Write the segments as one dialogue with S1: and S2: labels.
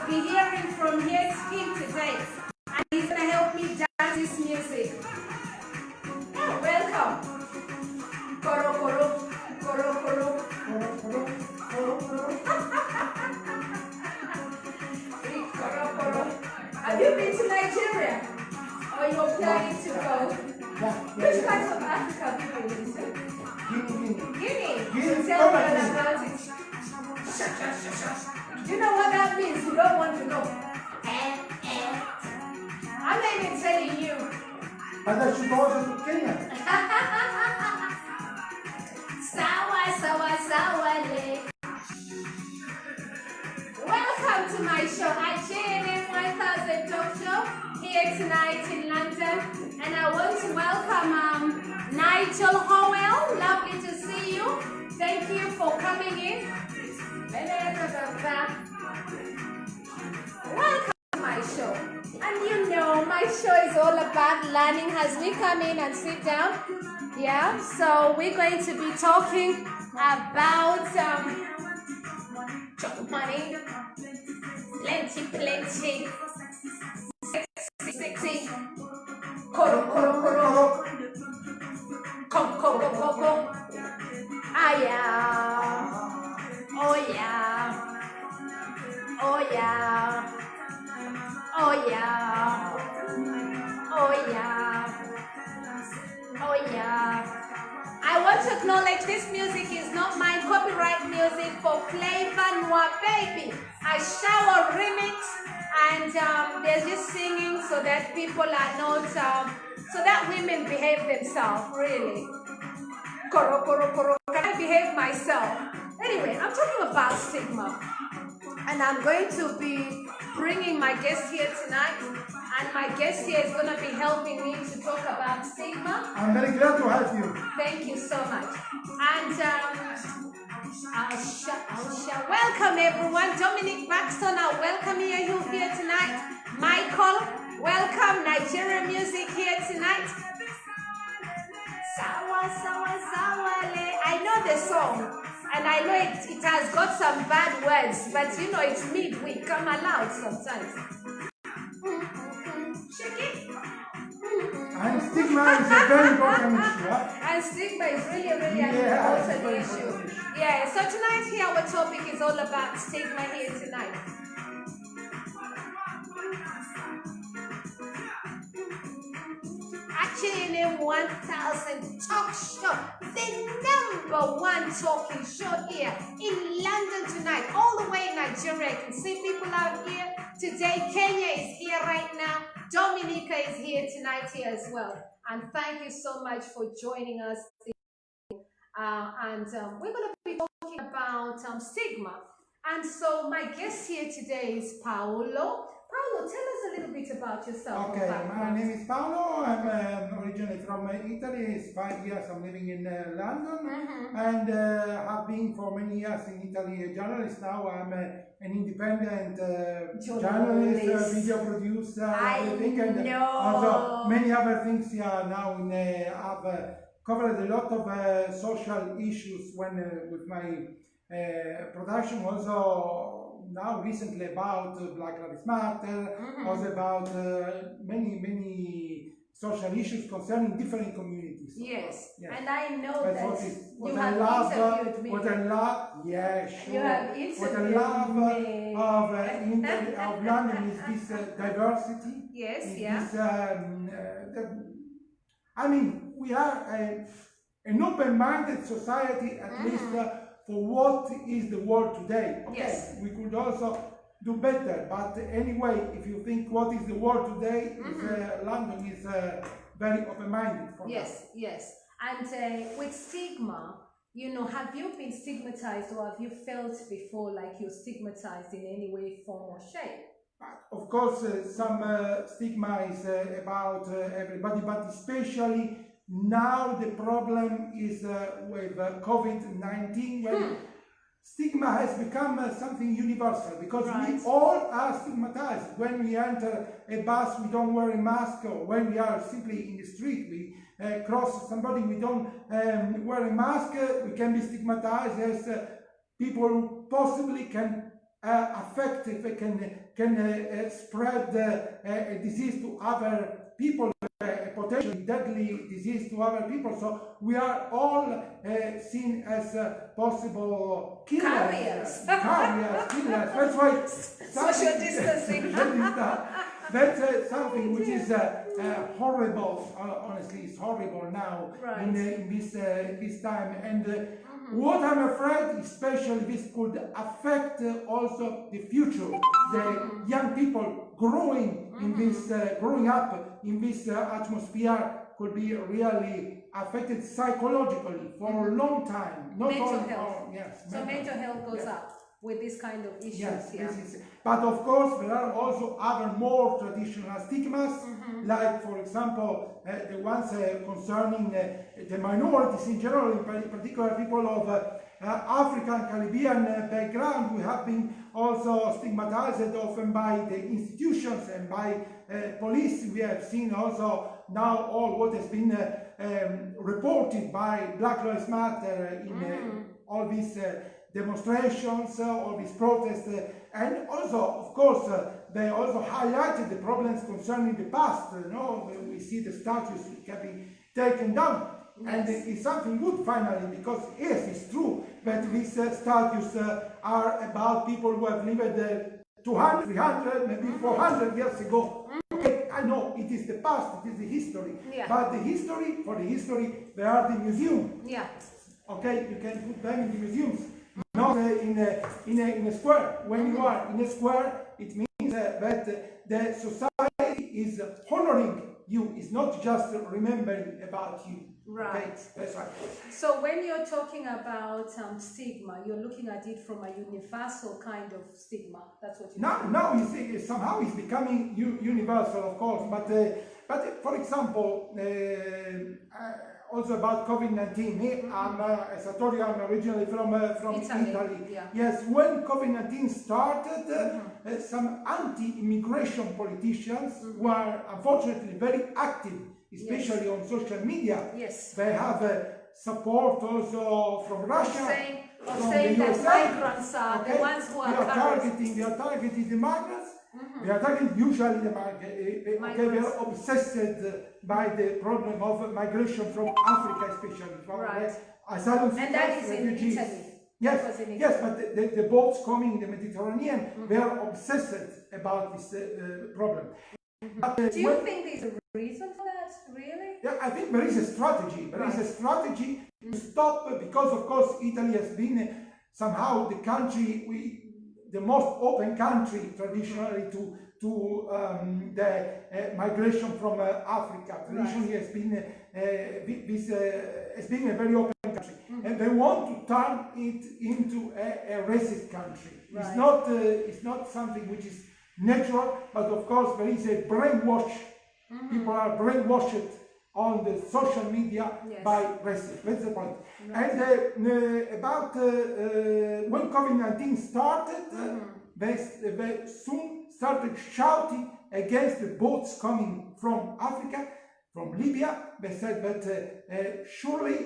S1: be hearing from his skin today. And he's going to help me dance this music. Oh, welcome. Koro, koro, koro, koro, koro, koro, koro, koro. Koro, koro. Have you been to Nigeria? Or you're planning to go? Which part of Africa have you been to? Guinea. So tell me all about it. Do you know what that means? You don't want to know. I'm not even telling you.
S2: But I should go to Kenya.
S1: Sawa, sawa, sawa, le. Welcome to my show at JNM 1000 Talk Show here tonight in London. And I want to welcome Nigel Howell. Lovely to see you. Thank you for coming in. Welcome to my show. And you know, my show is all about learning as we come in and sit down. Yeah, so we're going to be talking about money, plenty, sexy, koro, koro, koro, koko, ah yeah, oh yeah, oh yeah, oh yeah, oh yeah, oh yeah. I want to acknowledge this music is not my copyright music for Flavor Noir Baby. I shower remix and they're just singing so that people are not, so that women behave themselves, really. Koro, koro, koro. Can I behave myself? Anyway, I'm talking about stigma. And I'm going to be bringing my guest here tonight. And my guest here is going to be helping me to talk about stigma.
S2: I'm very glad to have you.
S1: Thank you so much. And welcome everyone. Dominic Baxton, I'll welcome you here tonight. Michael, welcome. Nigerian music here tonight. Sawa, sawa, sawa, le. I know the song. And I know it has got some bad words, but you know it's midweek. I'm allowed sometimes. Shake it.
S2: And stigma is a very important issue. Huh?
S1: And stigma is really an important issue. Yeah, so tonight here our topic is all about stigma here tonight. Actually, in 1000 Talk Show, the #1 talking show here in London tonight, all the way in Nigeria. You can see people out here today. Kenya is here right now. Dominica is here tonight here as well. And thank you so much for joining us. We're going to be talking about stigma. And so my guest here today is Paolo. Paolo, tell us a little bit about yourself.
S2: Okay, my name is Paolo. I'm originally from Italy. It's 5 years I'm living in London. And I've been for many years in Italy a journalist. Now I'm an independent journalist, video producer, everything. And also many other things here now. I've covered a lot of social issues with my production. Also now recently about Black Lives Matter, also about many social issues concerning different communities.
S1: Yes. And I know that
S2: you have interviewed me. What I love, yeah, sure.
S1: You have interviewed
S2: what I love of London is this diversity.
S1: Yes,
S2: This, I mean, we are an open-minded society, at least for what is the world today. Okay, yes. We could also do better, but anyway, if you think what is the world today, London is very open-minded for that.
S1: Yes. And with stigma, you know, have you been stigmatized or have you felt before like you're stigmatized in any way, form or shape?
S2: Of course, some stigma is about everybody, but especially now the problem is with COVID-19, when stigma has become something universal, because we all are stigmatized. When we enter a bus, we don't wear a mask, or when we are simply in the street, we cross somebody, we don't wear a mask, we can be stigmatized as people who possibly can affected, can spread a disease to other people, a potentially deadly disease to other people. So we are all seen as possible killers,
S1: Carriers.
S2: killers. That's why
S1: Social distancing.
S2: that's something which is horrible. Honestly, it's horrible now
S1: Right.
S2: in this time. And what I'm afraid, especially this could affect also the future, the young people growing in this, growing up in this atmosphere could be really affected psychologically for a long time. Not
S1: Mental
S2: only
S1: health.
S2: yes.
S1: So mental health goes up with this kind of issues.
S2: Yes,
S1: Yeah.
S2: but of course there are also other more traditional stigmas, like for example the ones concerning the minorities in general, in particular people of African, Caribbean background. We have been also stigmatized often by the institutions and by police. We have seen also now all what has been reported by Black Lives Matter in all these demonstrations, all these protests, and also, of course, they also highlighted the problems concerning the past. We see the statues can be taken down, and it's something good finally, because yes, it's true that these statues are about people who have lived 200, 300, maybe 400 years ago. Okay, I know it is the past, it is the history, but the history, for the history, there are the museum.
S1: Yeah.
S2: Okay, you can put them in the museums, not in a square. When you are in a square, it means that the society is honoring you. It's not just remembering about you.
S1: Right.
S2: Okay? That's right.
S1: So when you're talking about stigma, you're looking at it from a universal kind of stigma. That's what you're
S2: Now you see, somehow it's becoming universal, of course. But for example, also about COVID-19. As I told you, I'm originally from Italy.
S1: Yeah.
S2: Yes, when COVID-19 started, some anti-immigration politicians were unfortunately very active, especially on social media.
S1: Yes.
S2: They have support also from Russia.
S1: Saying that migrants are the ones who are
S2: targeting the migrants. They are targeting usually the migrants. They are obsessed by the problem of migration from Africa, especially from asylum seekers,
S1: and that is
S2: refugees.
S1: In Italy.
S2: Yes, but the boats coming in the Mediterranean, they are obsessed about this problem.
S1: Do you think there's a reason for that, really?
S2: Yeah, I think there is a strategy. There is a strategy to stop, because of course Italy has been somehow the country, the most open country traditionally to the migration from Africa. Traditionally has been has been a very open country, and they want to turn it into a racist country. It's not something which is natural, but of course there is a brainwash. People are brainwashed on the social media by racism. That's the point. And about when COVID-19 started, they soon started shouting against the boats coming from Africa, from Libya. They said that surely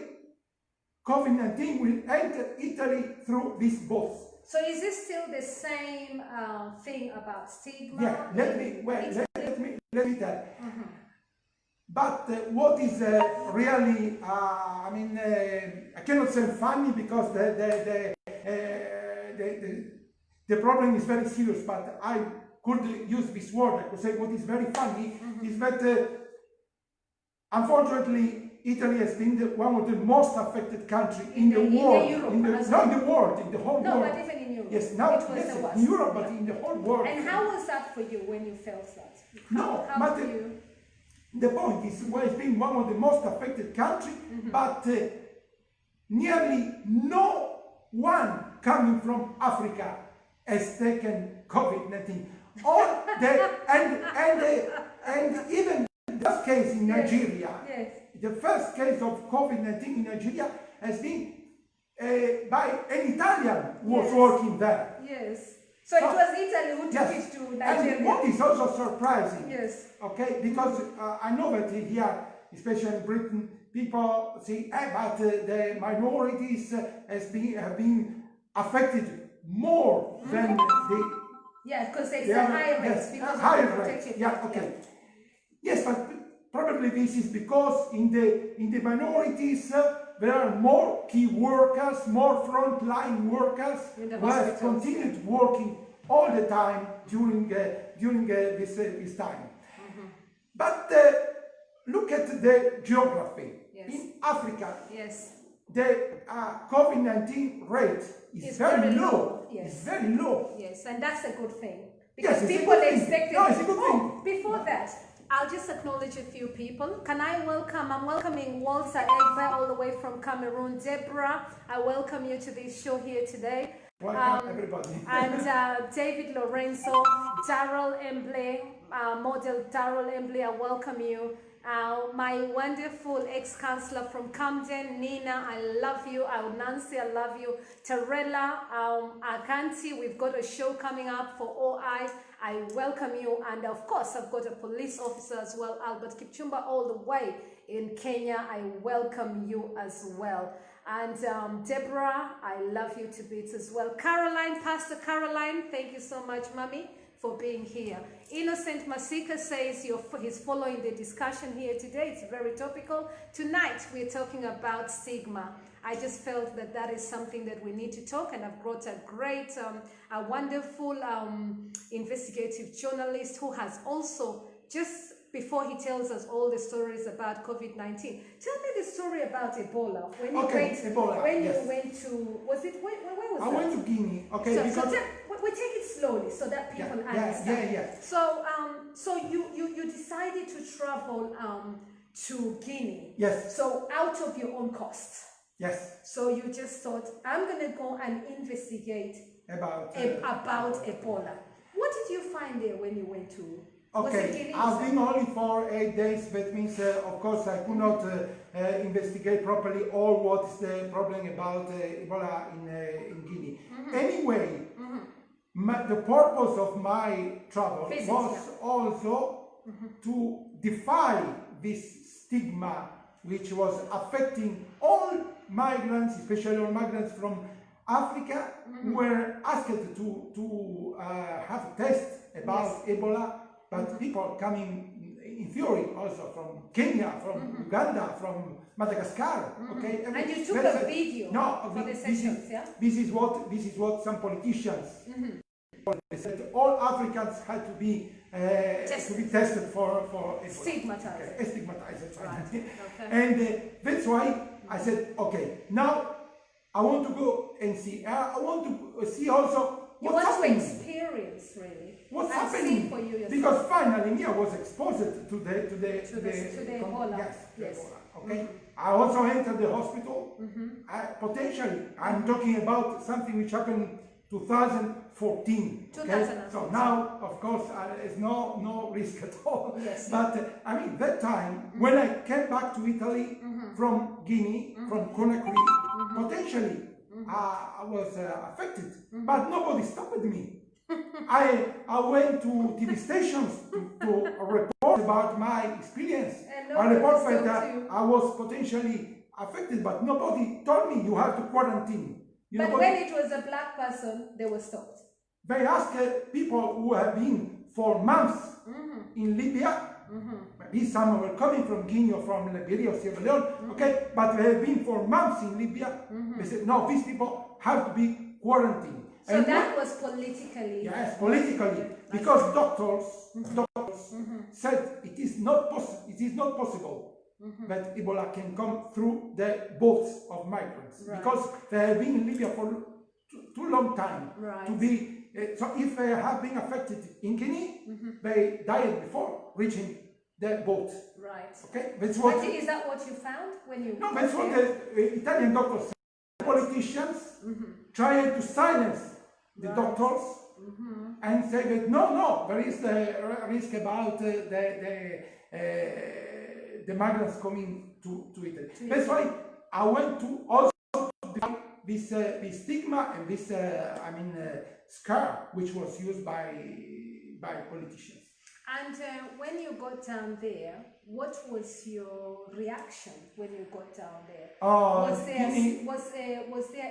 S2: COVID-19 will enter Italy through these boats.
S1: So is this still the same thing about stigma?
S2: Yeah, let me tell. But what is really, I cannot say funny, because the problem is very serious, but I could use this word. I could say what is very funny is that unfortunately Italy has been one of the most affected countries in the world. In the whole world.
S1: No, but even in Europe.
S2: Yes, now in Europe, but in the whole world.
S1: And how was that for you when you felt that?
S2: The point is, well, it's been one of the most affected countries, but nearly no one coming from Africa has taken COVID-19. And even the first case in Nigeria, the first case of COVID-19 in Nigeria has been by an Italian who was working there.
S1: Yes. So it was Italy who took it to Nigeria.
S2: And what is also surprising,
S1: okay,
S2: because I know that here, especially in Britain, people say, but the minorities have been affected more than the
S1: Yeah, because there's
S2: they
S1: a
S2: are,
S1: higher rate.
S2: yes,
S1: Because
S2: higher
S1: of the
S2: rate.
S1: protected
S2: Yeah, okay. Yes, but probably this is because in the minorities there are more key workers, more frontline workers who have continued working all the time during this time. But look at the geography.
S1: Yes.
S2: In Africa,
S1: Yes.
S2: the COVID-19 rate is very low.
S1: Yes.
S2: It's very low.
S1: Yes, and that's a good thing. Because
S2: Yes,
S1: people expected.
S2: No, it's a good thing.
S1: Before that, I'll just acknowledge a few people. Can I welcome? I'm welcoming Walter Egba all the way from Cameroon. Deborah, I welcome you to this show here today.
S2: Welcome everybody.
S1: And David Lorenzo, Darrell Embley, model Darrell Embley, I welcome you. My wonderful ex-counselor from Camden, Nina, I love you. Nancy, I love you. Tarella, Akanti, we've got a show coming up for OI. I welcome you. And of course, I've got a police officer as well, Albert Kipchumba, all the way in Kenya. I welcome you as well. And Deborah, I love you to bits as well. Caroline, Pastor Caroline, thank you so much, Mommy, for being here. Innocent Masika says he's following the discussion here today. It's very topical. Tonight, we're talking about stigma. I just felt that that is something that we need to talk, and I've brought a great, a wonderful investigative journalist who has also just before he tells us all the stories about COVID-19. Tell me the story about Ebola. When you went to, was it, where was that?
S2: I went to Guinea, okay.
S1: So we take it slowly so that people understand.
S2: Yeah.
S1: So you decided to travel to Guinea.
S2: Yes.
S1: So out of your own cost.
S2: Yes.
S1: So you just thought, I'm going to go and investigate about Ebola. What did you find there when you went to?
S2: Okay, I've been only for 8 days. That means, of course, I could not investigate properly all what is the problem about Ebola in Guinea. Anyway, the purpose of my travel was also to defy this stigma which was affecting all migrants, especially all migrants from Africa, who were asked to have a test about Ebola. But people coming in theory also from Kenya, from Uganda, from Madagascar. Okay,
S1: and you took a video for the sessions,
S2: this is what some politicians said. All Africans had to be tested for Ebola.
S1: Stigmatized.
S2: Okay, stigmatized.
S1: Right. Okay.
S2: And that's why I said, okay, now I want to go and see. I want to see also.
S1: You want to experience really
S2: what's happening
S1: for you yourself.
S2: Because finally me I was exposed to the
S1: Ebola.
S2: Yes. Ebola. Okay. I also entered the hospital. Potentially, I'm talking about something which happened 2014. Okay? So now, of course, there's no risk at all.
S1: Yes.
S2: But I mean, that time when I came back to Italy from Guinea, from Conakry, potentially. I was affected, but nobody stopped me. I went to TV stations to report about my experience. I reported that I was potentially affected, but nobody told me you have to quarantine.
S1: But when it was a black person, they were stopped.
S2: They asked people who have been for months in Libya. Maybe some were coming from Guinea or from Liberia or Sierra Leone, okay, but they have been for months in Libya. They said, no, these people have to be quarantined.
S1: So and that was politically?
S2: Yes, politically, because doctors said it is not possible that Ebola can come through the boats of migrants, because they have been in Libya for too long time to be. So if they have been affected in Guinea, they died before reaching the boat.
S1: Right.
S2: Okay.
S1: Is that what you found when you?
S2: No, that's what the Italian doctors said. Politicians trying to silence the doctors and say that no, there is the risk about the migrants coming to Italy. That's why I went to also this stigma and this scar which was used by politicians.
S1: And when you got down there, what was your reaction when you got down there? Was there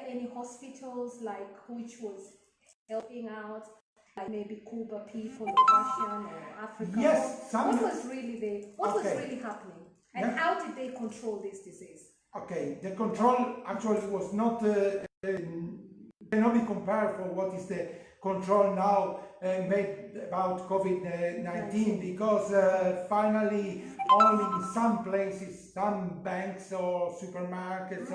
S1: any hospitals which was helping out, like maybe Cuba people or Russian or Africa?
S2: Yes,
S1: what was really happening? And
S2: Yeah.
S1: how did they control this disease?
S2: Okay, the control actually was not cannot be compared for what is the control now made about COVID-19, because finally only in some places, some banks or supermarkets,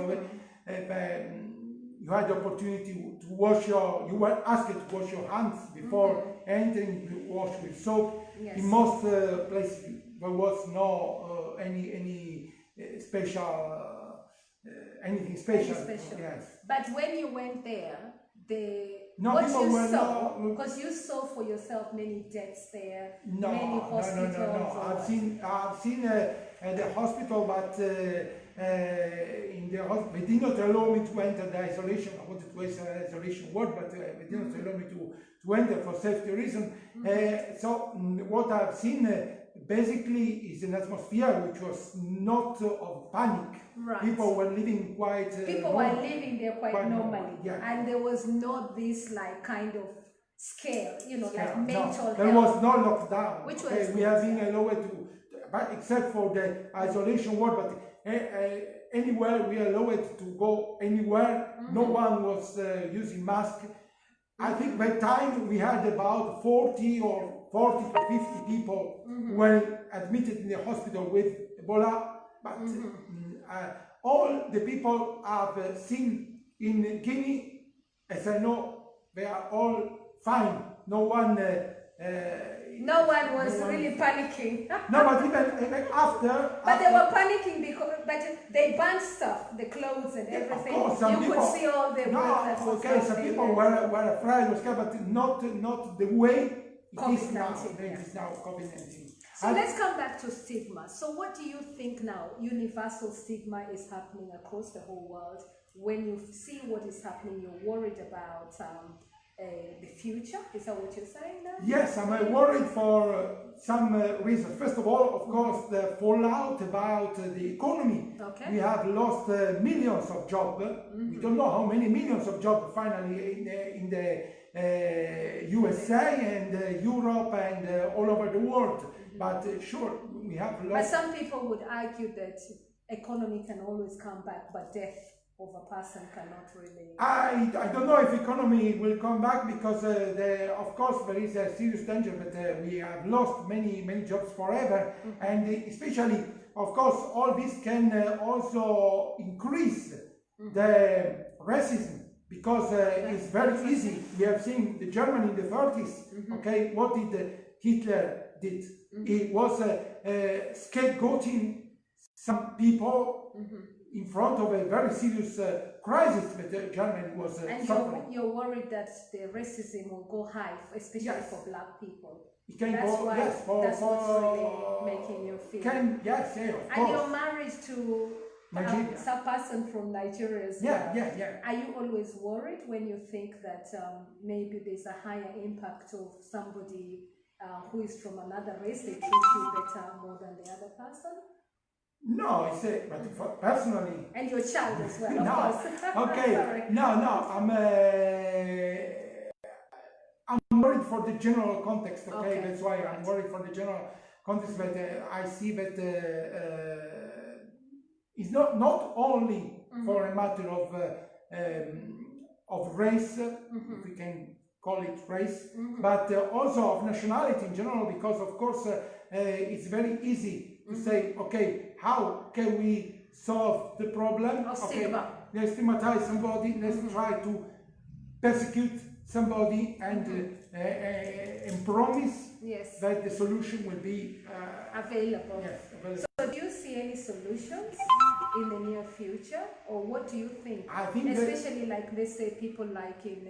S2: you had the opportunity to wash you were asked to wash your hands before entering, to wash with soap.
S1: Yes.
S2: In most places there was no any special anything special. Yes.
S1: But when you went there, because you saw for yourself many deaths there, many hospitals.
S2: I've seen the hospital, but in the hospital they did not allow me to enter the isolation. I wanted to enter isolation ward, but they did not allow me to enter for safety reasons. So what I've seen basically is an atmosphere which was not of panic.
S1: Right.
S2: People were living quite
S1: were living there quite normally.
S2: Yeah.
S1: And there was not this like kind of scare, like mental health.
S2: There was no lockdown.
S1: Which
S2: was we have been allowed to, but except for the isolation ward, but anywhere we allowed to go anywhere. No one was using mask. I think by time we had about 40 to 50 people were admitted in the hospital with Ebola, but all the people I've seen in Guinea, as I know, they are all fine. No one
S1: was really panicking.
S2: No, but even after.
S1: But they were panicking because they banned stuff, the clothes and everything.
S2: Of course,
S1: you could see all the
S2: some people were afraid, but not the way it is now. It is now COVID-19.
S1: So let's come back to stigma. So what do you think now? Universal stigma is happening across the whole world. When you see what is happening, you're worried about the future. Is that what you're saying now?
S2: Yes, I'm worried for some reasons. First of all, of course, the fallout about the economy.
S1: Okay.
S2: We have lost millions of jobs. We don't know how many millions of jobs finally in the USA and Europe and all over the world. But sure, we have lost.
S1: But some people would argue that economy can always come back, but death of a person cannot really.
S2: I don't know if economy will come back, because of course there is a serious danger, but we have lost many jobs forever, and especially, of course, all this can also increase the racism, because it's very easy. We have seen the Germany in the 30s. Okay, what did Hitler did? He was scapegoating some people in front of a very serious crisis that Germany was suffering.
S1: And you're worried that the racism will go high, especially for black people.
S2: It can
S1: that's
S2: go,
S1: why,
S2: yes,
S1: that's what's really making you feel.
S2: Yes, of course.
S1: And you're married to
S2: Nigeria.
S1: some person from Nigeria as well.
S2: Yeah.
S1: Are you always worried when you think that maybe there's a higher impact of somebody who is from another race, they treat you better more than the other person?
S2: No, but personally.
S1: And your child as well,
S2: no,
S1: of course.
S2: Okay, no, I'm worried for the general context, okay? That's why I'm worried for the general context, but I see that it's not only for a matter of race, if we can call it race, but also of nationality in general, because of course it's very easy to say, okay, how can we solve the problem?
S1: Of stigma.
S2: Let's stigmatize somebody, let's try to persecute somebody and promise that the solution will be
S1: available.
S2: Yes, available.
S1: So do you see any solutions in the near future, or what do you think?
S2: I think
S1: especially like, let's say, people like in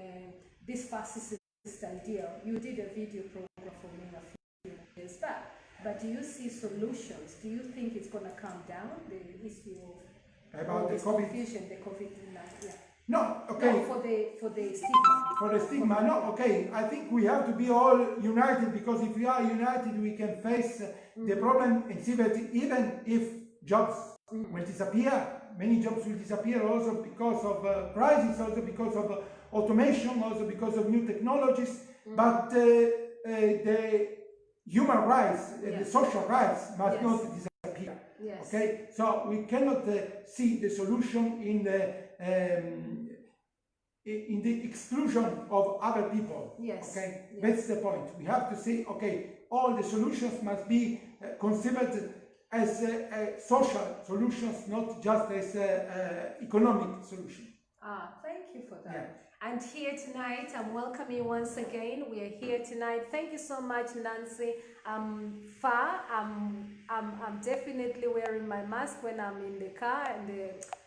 S1: this fascist idea. You did a video program for me a few years back. But do you see solutions? Do you think it's going to come down, the issue of
S2: about the
S1: COVID? Confusion, the COVID-19?
S2: No, okay.
S1: No, for the stigma.
S2: For the stigma, no, okay. I think we have to be all united, because if we are united, we can face the problem and see that even if jobs will disappear, many jobs will disappear also because of crisis, also because of automation, also because of new technologies, but the human rights, the social rights must not disappear.
S1: Yes.
S2: Okay, so we cannot see the solution in the exclusion of other people.
S1: Yes.
S2: Okay,
S1: Yes.
S2: that's the point. We have to say, okay, all the solutions must be considered as social solutions, not just as economic solutions.
S1: Thank you for that.
S2: Yeah.
S1: And here tonight, I'm welcoming you once again. We are here tonight. Thank you so much, Nancy. I'm definitely wearing my mask when I'm in the car, and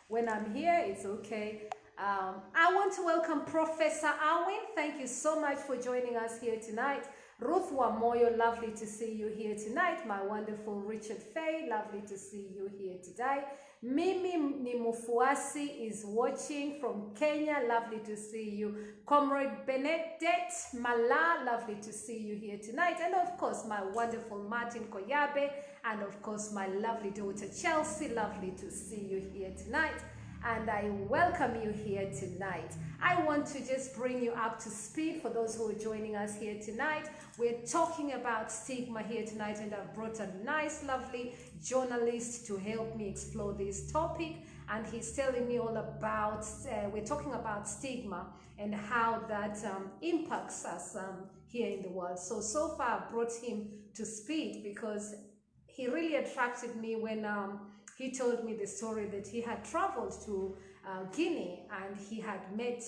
S1: when I'm here, it's okay. I want to welcome Professor Arwin. Thank you so much for joining us here tonight. Ruth Wamoyo, lovely to see you here tonight. My wonderful Richard Fay, lovely to see you here today. Mimi Nimufuasi is watching from Kenya, lovely to see you. Comrade Benedette Mala, lovely to see you here tonight. And of course, my wonderful Martin Koyabe, and of course, my lovely daughter Chelsea, lovely to see you here tonight. And I welcome you here tonight. I want to just bring you up to speed for those who are joining us here tonight. We're talking about stigma here tonight, and I've brought a nice, lovely journalist to help me explore this topic. And he's telling me all about, we're talking about stigma and how that impacts us here in the world. So far I brought him to speed because he really attracted me when he told me the story that he had traveled to Guinea and he had met,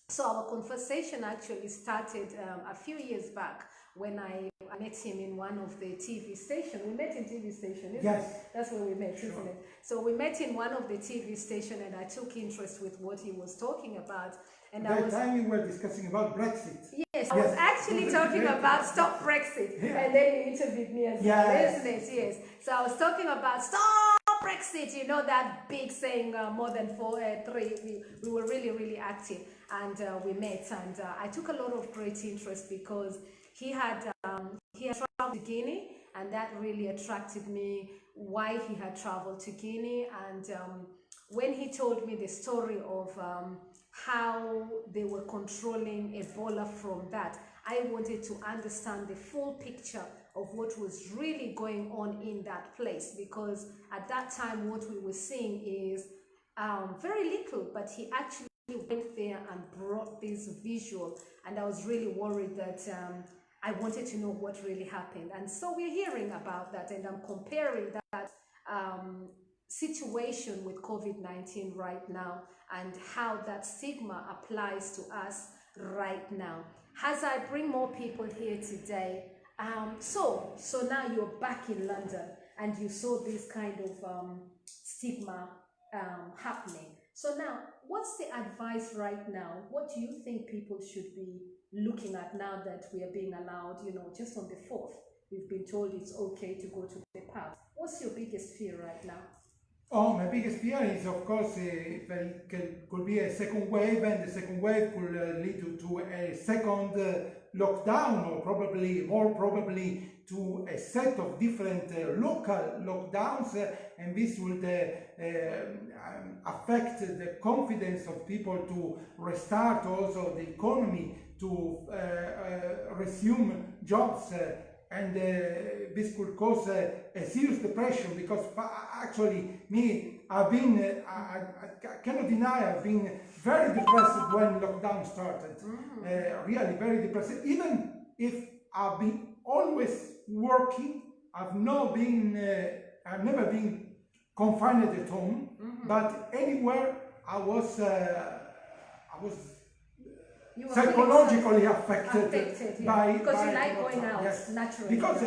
S1: so our conversation actually started a few years back when I met him in one of the TV stations. We met in TV station, isn't it? That's where we met, isn't it? So we met in one of the TV stations and I took interest with what he was talking about. And
S2: that time you were discussing about Brexit.
S1: Yes, I was actually talking about Stop Brexit, and then you interviewed me as well, isn't it? Yes. So I was talking about Stop Brexit, you know, that big saying, more than 3, we were really, really active, and we met, and I took a lot of great interest because he had traveled to Guinea, and that really attracted me, why he had traveled to Guinea. And when he told me the story of how they were controlling Ebola from that, I wanted to understand the full picture of what was really going on in that place, because at that time what we were seeing is very little, but he actually went there and brought this visual, and I was really worried that I wanted to know what really happened. And so we're hearing about that, and I'm comparing that situation with COVID-19 right now and how that stigma applies to us right now. As I bring more people here today, so now you're back in London and you saw this kind of stigma happening. So now, what's the advice right now? What do you think people should be looking at now that we are being allowed, you know, just on the 4th, we've been told it's okay to go to the pub. What's your biggest fear right now?
S2: Oh, my biggest fear is, of course, there could be a second wave, and the second wave could lead to a second lockdown, or more probably to a set of different local lockdowns, and this would affect the confidence of people to restart also the economy, to resume jobs, and this could cause a serious depression, because actually I've been, I cannot deny, I've been very depressed when lockdown started, really very depressed. Even if I've been always working, I've never been confined at home, but anywhere I was psychologically affected by,
S1: because you like going out naturally.
S2: Because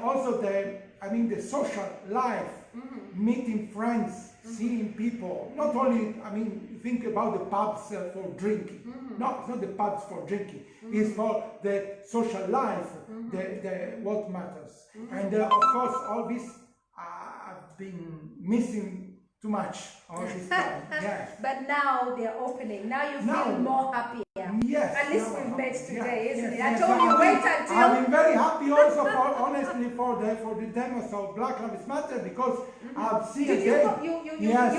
S2: also the social life, meeting friends, seeing people. Not only, think about the pubs for drinking. No, it's not the pubs for drinking. It's for the social life, the what matters. And of course, all this I've been missing too much all this time. Yes.
S1: But now they're opening. Now you feel more happier.
S2: Yes.
S1: At least we've met today, isn't it?
S2: Yes,
S1: I told you, wait until...
S2: I've been very happy happy also for honestly for the demos of Black Lives Matter because I've seen again.
S1: You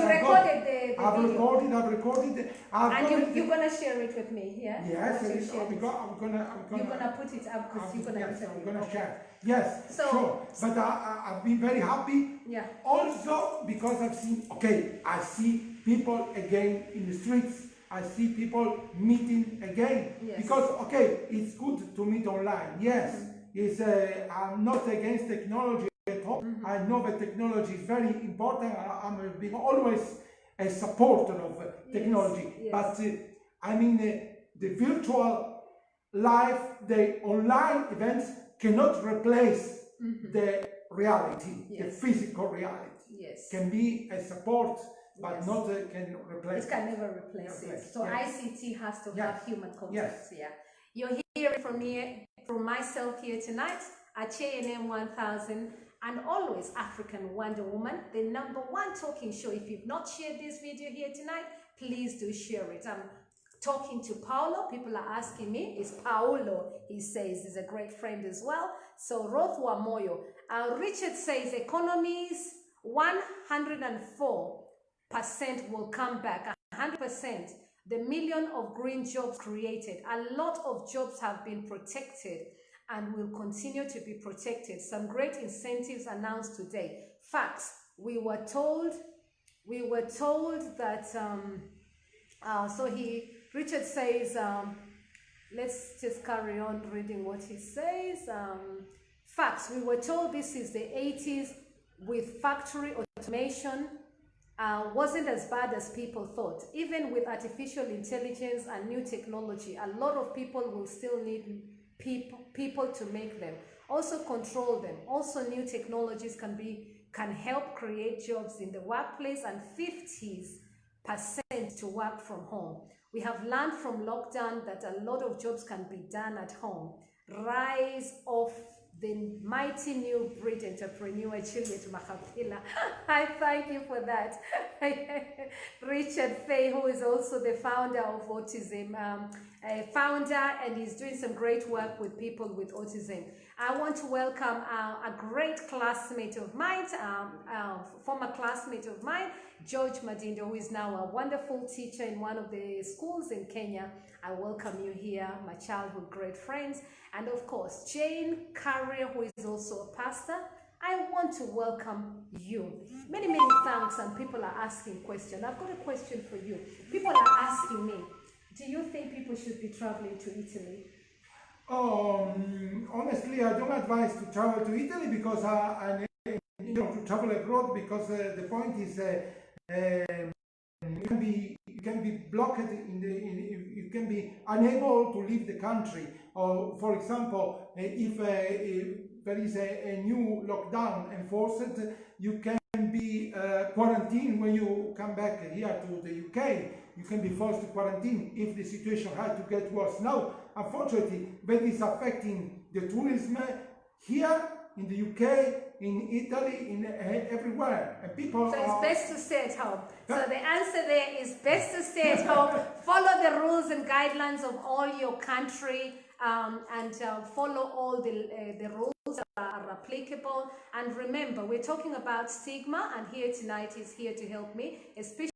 S1: recorded the
S2: I've
S1: video.
S2: recorded.
S1: And you're gonna share it with me, yeah?
S2: Yes,
S1: You're gonna put it up because you're gonna
S2: yes, I'm gonna
S1: okay.
S2: share. Yes,
S1: So,
S2: sure. But I've been very happy.
S1: Yeah.
S2: Also because I've seen. Okay, I see people again in the streets. I see people meeting again.
S1: Yes.
S2: Because okay, it's good to meet online. Yes, it's. I'm not against technology at all. I know that technology is very important. I'm being always a supporter of technology.
S1: Yes.
S2: But I mean, the virtual life, the online events cannot replace the reality, the physical reality.
S1: Yes.
S2: Can be a support, but not can replace.
S1: It can never replace it. So ICT has to have human contact.
S2: Yes.
S1: Yeah. You're hearing from me, from myself here tonight at JNM 1000, and always African Wonder Woman, the #1 talking show. If you've not shared this video here tonight, please do share it. I'm talking to Paolo. People are asking me, is Paolo? He says he's a great friend as well. So Rothwa Moyo. Richard says economies 104% will come back, 100%. The million of green jobs created, a lot of jobs have been protected and will continue to be protected. Some great incentives announced today. Facts. We were told that Richard says, let's just carry on reading what he says. Facts. We were told this is the 80s with factory automation. Wasn't as bad as people thought. Even with artificial intelligence and new technology, a lot of people will still need people to make them. Also control them. Also new technologies can help create jobs in the workplace, and 50% to work from home. We have learned from lockdown that a lot of jobs can be done at home. Rise of the mighty new breed entrepreneur, Juliet Makapila. I thank you for that. Richard Fay, who is also the founder of Autism, and he's doing some great work with people with autism. I want to welcome a great classmate of mine, former classmate of mine, George Madindo, who is now a wonderful teacher in one of the schools in Kenya. I welcome you here, my childhood great friends. And of course, Jane Carrier, who is also a pastor. I want to welcome you. Many, many thanks, and people are asking questions. I've got a question for you. People are asking me, do you think people should be traveling to Italy?
S2: Honestly, I don't advise to travel to Italy because I need to travel abroad because the point is you can be blocked you can be unable to leave the country. Or for example, if there is a new lockdown enforced, you can be quarantined when you come back here to the UK. You can be forced to quarantine if the situation had to get worse. Now, unfortunately, that is affecting the tourism here in the UK, in Italy, in everywhere. And people.
S1: So it's best to stay at home. So the answer there is best to stay at home. Follow the rules and guidelines of all your country, and follow all the rules that are applicable. And remember, we're talking about stigma, and here tonight is here to help me, especially